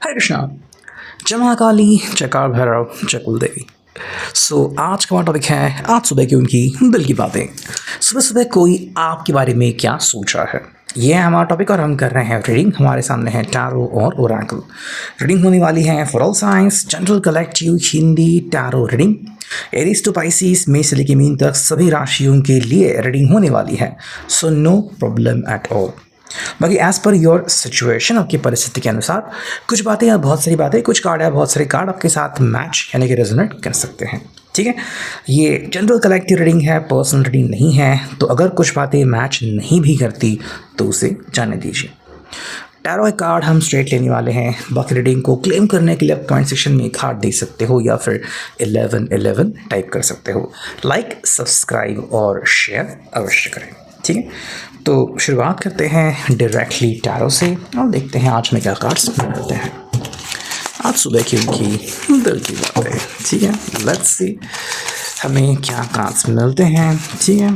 हरे कृष्णा। जय महाकाली, जय काल भैरव, जय कुलदेवी। आज का हमारा टॉपिक है आज सुबह की उनकी दिल की बातें। सुबह सुबह कोई आपके बारे में क्या सोच रहा है, ये है हमारा टॉपिक और हम कर रहे हैं रीडिंग। हमारे सामने है टैरो और ओरेकल रीडिंग होने वाली है for all signs, general collective Hindi tarot reading. Aries to Pisces में से लेकर मीन तक सभी राशियों के लिए रीडिंग होने वाली है, so no problem at all. बाकी एज पर योर सिचुएशन, आपकी परिस्थिति के अनुसार कुछ बातें या बहुत सारी बातें, कुछ कार्ड या बहुत सारे कार्ड आपके साथ मैच यानी कि रेजोनेट कर सकते हैं। ठीक है, ये जनरल कलेक्टिव रीडिंग है, पर्सनल रीडिंग नहीं है। तो अगर कुछ बातें मैच नहीं भी करती तो उसे जाने दीजिए। टैरो कार्ड हम स्ट्रेट लेने वाले हैं। बाकी रीडिंग को क्लेम करने के लिए आप कमेंट सेक्शन में एक हार्ट दे सकते हो या फिर 1111 टाइप कर सकते हो। लाइक, सब्सक्राइब और शेयर अवश्य करें। ठीक है, तो शुरुआत करते हैं डायरेक्टली टैरो से और देखते हैं आज में क्या कार्ड्स मिलते हैं। आज सुबह की उनकी दिल की बातें। ठीक है, लेट्स सी हमें क्या कार्ड्स मिलते हैं। ठीक है,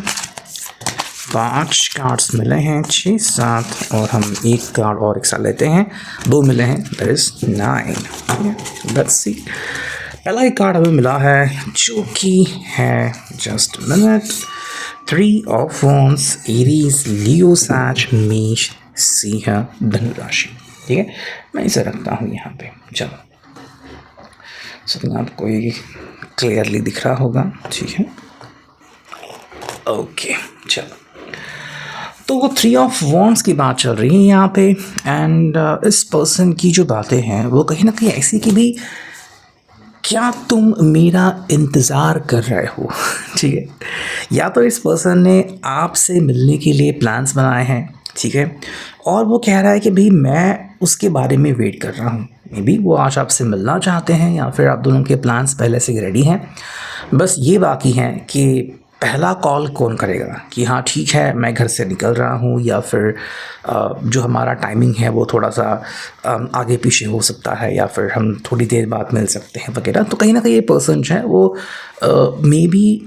5 कार्ड्स मिले हैं, 6, 7 और हम एक कार्ड और एक साथ लेते हैं, 2 मिले हैं, दैट इज 9। ठीक है, लेट्स सी। पहला एक कार्ड हमें मिला है जो कि है just minute 3 of wands, Aries, Leo, Sag, मेष, सिंह, धनु राशि। ठीक है, मैं इसे रखता हूँ यहाँ पे। चलो, सब आपको ये क्लियरली दिख रहा होगा। ठीक है, ओके, चलो। तो वो 3 ऑफ वॉन्ड्स की बात चल रही है यहाँ पे एंड इस पर्सन की जो बातें हैं वो कहीं ना कहीं ऐसी कि भी क्या तुम मेरा इंतज़ार कर रहे हो। ठीक है, या तो इस पर्सन ने आपसे मिलने के लिए प्लान्स बनाए हैं। ठीक है, और वो कह रहा है कि भाई मैं उसके बारे में वेट कर रहा हूँ। मे बी वो आज आपसे मिलना चाहते हैं या फिर आप दोनों के प्लान्स पहले से रेडी हैं। बस ये बाकी है कि पहला कॉल कौन करेगा कि हाँ ठीक है मैं घर से निकल रहा हूँ, या फिर जो हमारा टाइमिंग है वो थोड़ा सा आगे पीछे हो सकता है, या फिर हम थोड़ी देर बाद मिल सकते हैं वगैरह। तो कहीं ना कहीं ये पर्सन जो है वो मे बी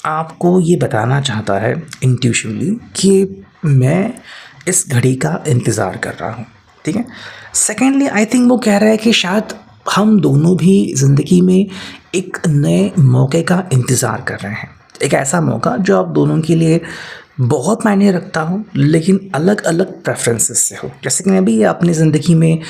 आपको ये बताना चाहता है इंट्यूशनली कि मैं इस घड़ी का इंतज़ार कर रहा हूँ। ठीक है, सेकेंडली आई थिंक वो कह रहा है कि शायद हम दोनों भी ज़िंदगी में एक नए मौके का इंतज़ार कर रहे हैं। एक ऐसा मौका जो आप दोनों के लिए बहुत मायने रखता हो लेकिन अलग अलग प्रेफरेंसेस से हो। जैसे कि मैं भी अपनी ज़िंदगी में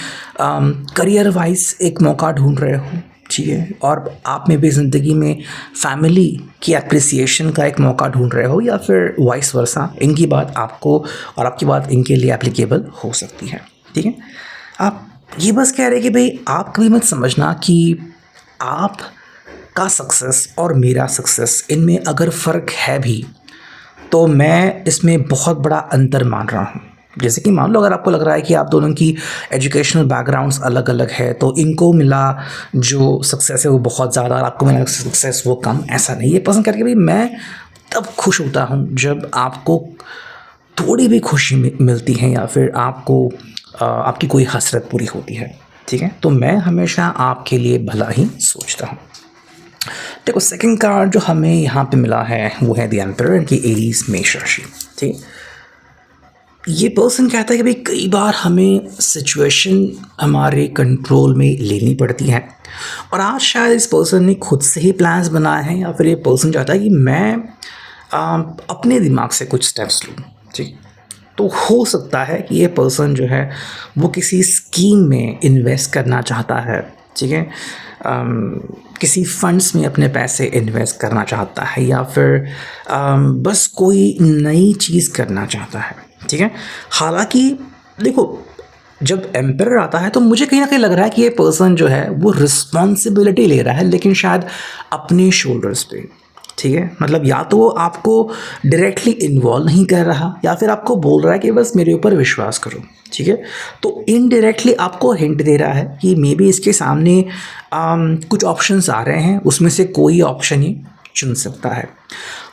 करियर वाइज एक मौका ढूंढ रहे हो। ठीक है, और आप में भी ज़िंदगी में फैमिली की एप्रिसिएशन का एक मौका ढूंढ रहे हो, या फिर वाइस वर्सा। इनकी बात आपको और आपकी बात इनके लिए एप्लीकेबल हो सकती है। ठीक है, आप ये बस कह रहे हैं कि भाई आप कभी मत समझना कि आप का सक्सेस और मेरा सक्सेस इनमें अगर फ़र्क है भी तो मैं इसमें बहुत बड़ा अंतर मान रहा हूँ। जैसे कि मान लो अगर आपको लग रहा है कि आप दोनों की एजुकेशनल बैकग्राउंड्स अलग अलग है तो इनको मिला जो सक्सेस है वो बहुत ज़्यादा और आपको मिला सक्सेस वो कम, ऐसा नहीं। ये पसंद करके भाई मैं तब खुश होता हूँ जब आपको थोड़ी भी खुशी मिलती है या फिर आपको आपकी कोई हसरत पूरी होती है। ठीक है, तो मैं हमेशा आपके लिए भला ही सोचता हूँ। देखो, सेकंड कार्ड जो हमें यहाँ पे मिला है वो है द एम्परर की एरीज मेष राशि। ठीक, ये पर्सन कहता है कि भाई कई बार हमें सिचुएशन हमारे कंट्रोल में लेनी पड़ती है और आज शायद इस पर्सन ने खुद से ही प्लान्स बनाए हैं, या फिर ये पर्सन चाहता है कि मैं अपने दिमाग से कुछ स्टेप्स लूँ। ठीक, तो हो सकता है कि ये पर्सन जो है वो किसी स्कीम में इन्वेस्ट करना चाहता है। ठीक है, किसी फंड्स में अपने पैसे इन्वेस्ट करना चाहता है, या फिर बस कोई नई चीज़ करना चाहता है। ठीक है, हालांकि देखो जब एम्परर आता है तो मुझे कहीं ना कहीं लग रहा है कि ये पर्सन जो है वो रिस्पॉन्सिबिलिटी ले रहा है, लेकिन शायद अपने शोल्डर्स पे। ठीक है, मतलब या तो वो आपको डायरेक्टली इन्वॉल्व नहीं कर रहा या फिर आपको बोल रहा है कि बस मेरे ऊपर विश्वास करो। ठीक है, तो इनडायरेक्टली आपको हिंट दे रहा है कि मे बी इसके सामने कुछ ऑप्शंस आ रहे हैं, उसमें से कोई ऑप्शन ही चुन सकता है।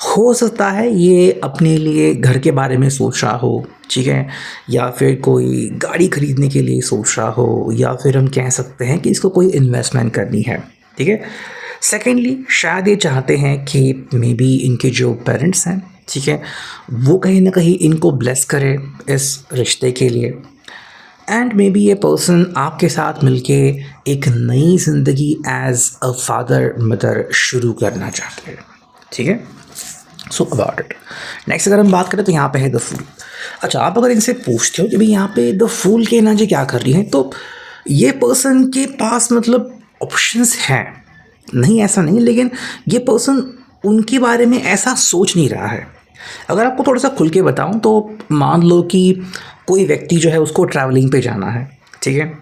हो सकता है ये अपने लिए घर के बारे में सोच रहा हो। ठीक है, या फिर कोई गाड़ी खरीदने के लिए सोच रहा हो, या फिर हम कह सकते हैं कि इसको कोई इन्वेस्टमेंट करनी है। ठीक है, सेकेंडली शायद ये चाहते हैं कि मे बी इनके जो पेरेंट्स हैं, ठीक है, वो कहीं ना कहीं इनको ब्लेस करे इस रिश्ते के लिए। एंड मे बी ये पर्सन आपके साथ मिलके एक नई ज़िंदगी एज अ फादर मदर शुरू करना चाहते हैं, ठीक है। So about it. नेक्स्ट अगर हम बात करें तो यहाँ पे है द फूल। अच्छा, आप अगर इनसे पूछते हो कि भाई यहाँ पे द फूल की एनर्जी क्या कर रही है, तो ये पर्सन के पास मतलब ऑप्शंस हैं, नहीं ऐसा नहीं, लेकिन ये पर्सन उनके बारे में ऐसा सोच नहीं रहा है। अगर आपको थोड़ा सा खुल के बताऊं तो मान लो कि कोई व्यक्ति जो है उसको ट्रैवलिंग पे जाना है, ठीक है।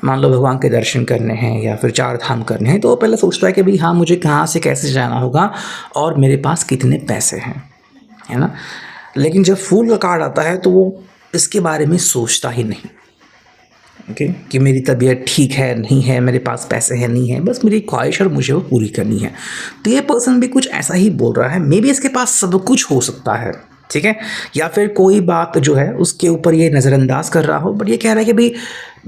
मान लो भगवान के दर्शन करने हैं या फिर चार धाम करने हैं, तो वो पहले सोचता है कि भाई हाँ मुझे कहाँ से कैसे जाना होगा और मेरे पास कितने पैसे हैं, है ना। लेकिन जब फूल का कार्ड आता है तो वो इसके बारे में सोचता ही नहीं, ओके, कि मेरी तबीयत ठीक है नहीं है, मेरे पास पैसे हैं नहीं है, बस मेरी ख्वाहिश और मुझे वो पूरी करनी है। तो ये पर्सन भी कुछ ऐसा ही बोल रहा है। मे बी इसके पास सब कुछ हो सकता है, ठीक है, या फिर कोई बात जो है उसके ऊपर ये नज़रअंदाज कर रहा हो, बट ये कह रहा है कि भाई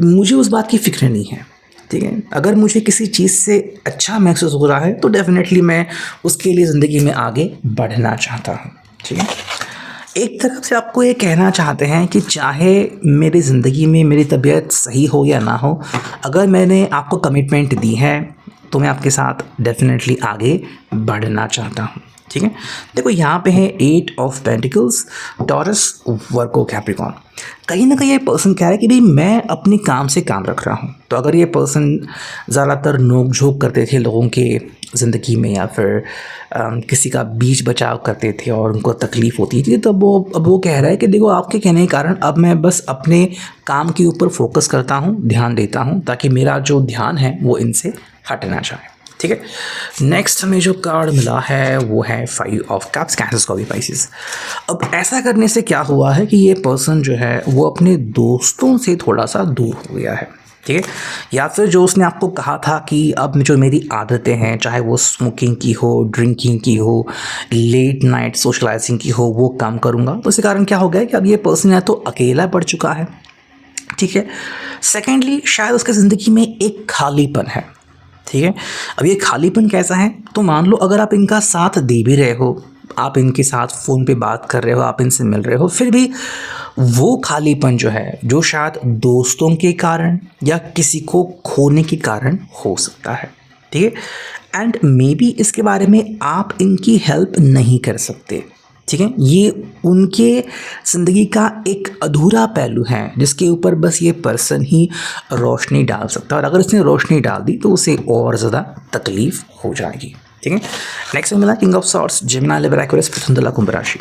मुझे उस बात की फ़िक्र नहीं है, ठीक है। अगर मुझे किसी चीज़ से अच्छा महसूस हो रहा है तो डेफिनेटली मैं उसके लिए ज़िंदगी में आगे बढ़ना चाहता हूँ, ठीक है। एक तरफ से आपको ये कहना चाहते हैं कि चाहे मेरी ज़िंदगी में मेरी तबीयत सही हो या ना हो, अगर मैंने आपको कमिटमेंट दी है तो मैं आपके साथ डेफिनेटली आगे बढ़ना चाहता हूँ, ठीक है। देखो यहाँ पे है 8 of pentacles, taurus, Virgo, Capricorn. कहीं ना कहीं ये पर्सन कह रहा है कि भाई मैं अपने काम से काम रख रहा हूँ। तो अगर ये पर्सन ज़्यादातर नोक झोंक करते थे लोगों के ज़िंदगी में या फिर किसी का बीच बचाव करते थे और उनको तकलीफ़ होती थी, तो अब वो कह रहा है कि देखो आपके कहने के कारण अब मैं बस अपने काम के ऊपर फोकस करता हूँ, ध्यान देता हूँ, ताकि मेरा जो ध्यान है वो इनसे हटना चाहे, ठीक है। नेक्स्ट हमें जो कार्ड मिला है वो है 5 of cups, cancer, Scorpio, Pisces. अब ऐसा करने से क्या हुआ है कि ये पर्सन जो है वो अपने दोस्तों से थोड़ा सा दूर हो गया है, ठीक है। या फिर जो उसने आपको कहा था कि अब जो मेरी आदतें हैं, चाहे वो स्मोकिंग की हो, ड्रिंकिंग की हो, लेट नाइट सोशलाइजिंग की हो, वो काम करूँगा। तो इसके कारण क्या हो गया कि अब ये पर्सन या तो अकेला पड़ चुका है, ठीक है। सेकेंडली शायद उसके ज़िंदगी में एक खालीपन है, ठीक है। अब ये खालीपन कैसा है, तो मान लो अगर आप इनका साथ दे भी रहे हो, आप इनके साथ फ़ोन पे बात कर रहे हो, आप इनसे मिल रहे हो, फिर भी वो खालीपन जो है जो शायद दोस्तों के कारण या किसी को खोने के कारण हो सकता है, ठीक है। एंड मे बी इसके बारे में आप इनकी हेल्प नहीं कर सकते, ठीक है। ये उनके ज़िंदगी का एक अधूरा पहलू है जिसके ऊपर बस ये पर्सन ही रोशनी डाल सकता है, और अगर इसने रोशनी डाल दी तो उसे और ज़्यादा तकलीफ़ हो जाएगी, ठीक है। नेक्स्ट में मिला king of swords, Gemini, Libra, Aquarius, पृथ्वी, तुला, कुंभ राशि।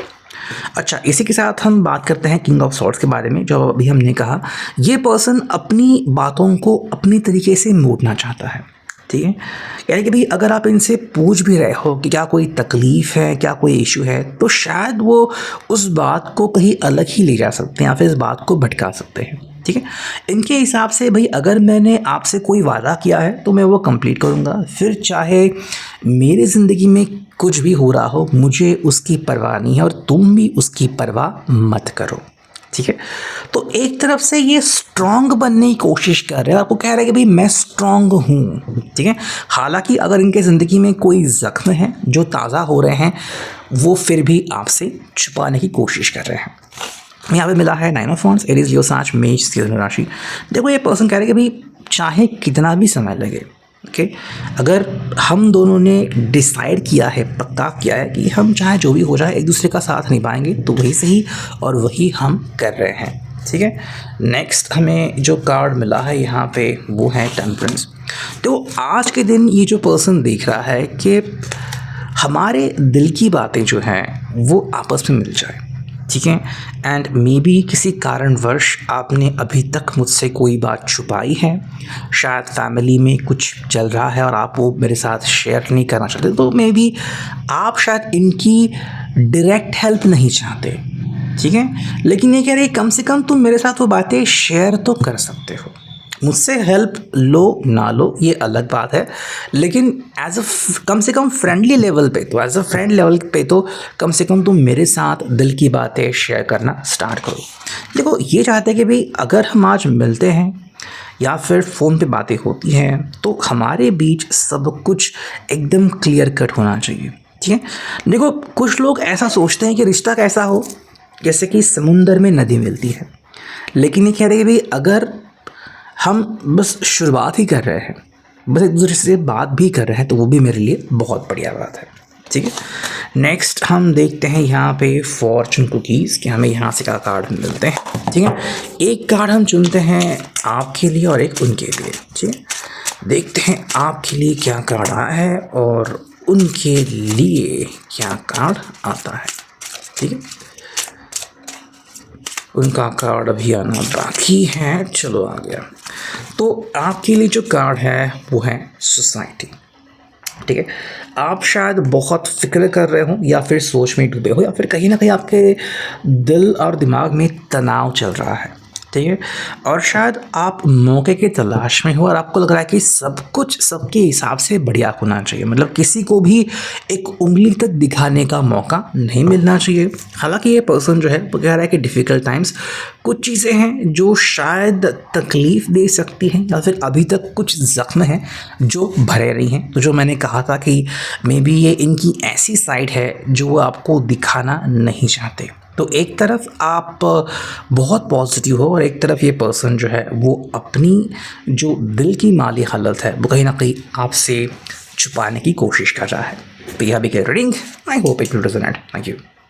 अच्छा, इसी के साथ हम बात करते हैं किंग ऑफ सॉर्ड्स के बारे में। जो अभी हमने कहा, ये पर्सन अपनी बातों को अपनी तरीके से मोड़ना चाहता है, ठीक है। यानी कि भाई अगर आप इनसे पूछ भी रहे हो कि क्या कोई तकलीफ़ है, क्या कोई इशू है, तो शायद वो उस बात को कहीं अलग ही ले जा सकते हैं या फिर इस बात को भटका सकते हैं, ठीक है। इनके हिसाब से भाई अगर मैंने आपसे कोई वादा किया है तो मैं वो कंप्लीट करूँगा, फिर चाहे मेरी ज़िंदगी में कुछ भी हो रहा हो, मुझे उसकी परवाह नहीं है और तुम भी उसकी परवाह मत करो, ठीक है। तो एक तरफ से ये स्ट्रांग बनने की कोशिश कर रहे हैं, आपको कह रहे हैं कि भाई मैं स्ट्रांग हूँ, ठीक है। हालांकि अगर इनके ज़िंदगी में कोई ज़ख्म है जो ताज़ा हो रहे हैं, वो फिर भी आपसे छुपाने की कोशिश कर रहे हैं। यहाँ पे मिला है 9 ऑफ वांड्स, एरीज, लियो, सांच, मेष, धनु राशि। देखो ये पर्सन कह रहे हैं कि भाई चाहे कितना भी समय लगे, ओके, अगर हम दोनों ने डिसाइड किया है, पक्का किया है कि हम चाहे जो भी हो जाए एक दूसरे का साथ निभाएंगे, तो वही सही और वही हम कर रहे हैं, ठीक है। नेक्स्ट हमें जो कार्ड मिला है यहाँ पे वो है टेम्परेंस। तो आज के दिन ये जो पर्सन देख रहा है कि हमारे दिल की बातें जो हैं वो आपस में मिल जाए, ठीक है। एंड मे बी किसी कारणवश आपने अभी तक मुझसे कोई बात छुपाई है, शायद फैमिली में कुछ चल रहा है और आप वो मेरे साथ शेयर नहीं करना चाहते, तो मे बी आप शायद इनकी डायरेक्ट हेल्प नहीं चाहते, ठीक है। लेकिन ये कह रहे कम से कम तुम मेरे साथ वो बातें शेयर तो कर सकते हो। मुझसे हेल्प लो ना लो ये अलग बात है, लेकिन एज अ कम से कम फ्रेंडली लेवल पे तो एज अ फ्रेंड लेवल पे तो कम से कम तुम मेरे साथ दिल की बातें शेयर करना स्टार्ट करो। देखो ये चाहते हैं कि भाई अगर हम आज मिलते हैं या फिर फ़ोन पे बातें होती हैं तो हमारे बीच सब कुछ एकदम क्लियर कट होना चाहिए, ठीक है। देखो कुछ लोग ऐसा सोचते हैं कि रिश्ता कैसा हो जैसे कि समुंदर में नदी मिलती है, लेकिन ये कह रहे हैं कि भाई अगर हम बस शुरुआत ही कर रहे हैं, बस एक दूसरे से बात भी कर रहे हैं, तो वो भी मेरे लिए बहुत बढ़िया बात है। ठीक है, नेक्स्ट हम देखते हैं यहाँ पे फॉर्चून कुकीज़ कि हमें यहाँ से क्या कार्ड मिलते हैं। ठीक है, एक कार्ड हम चुनते हैं आपके लिए और एक उनके लिए। ठीक है, देखते हैं आपके लिए क्या कार्ड आया है और उनके लिए क्या कार्ड आता है। ठीक है, उनका कार्ड अभी आना बाकी है। चलो आ गया। तो आपके लिए जो कार्ड है वो है सोसाइटी। ठीक है, आप शायद बहुत फिक्र कर रहे हो या फिर सोच में डूबे हो या फिर कहीं ना कहीं आपके दिल और दिमाग में तनाव चल रहा है। ठीक है, और शायद आप मौके की तलाश में हो और आपको लग रहा है कि सब कुछ सबके हिसाब से बढ़िया होना चाहिए, मतलब किसी को भी एक उंगली तक दिखाने का मौका नहीं मिलना चाहिए। हालांकि ये पर्सन जो है वो कह रहा है कि डिफ़िकल्ट टाइम्स कुछ चीज़ें हैं जो शायद तकलीफ़ दे सकती हैं या फिर अभी तक कुछ ज़ख्म हैं जो भरे रही हैं। तो जो मैंने कहा था कि मे बी ये इनकी ऐसी साइड है जो वो आपको दिखाना नहीं चाहते। तो एक तरफ आप बहुत पॉजिटिव हो और एक तरफ ये पर्सन जो है वो अपनी जो दिल की माली हालत है वो कहीं ना कहीं आपसे छुपाने की कोशिश कर रहा है। तो यह भी reading, I hope it will resonate. Thank you.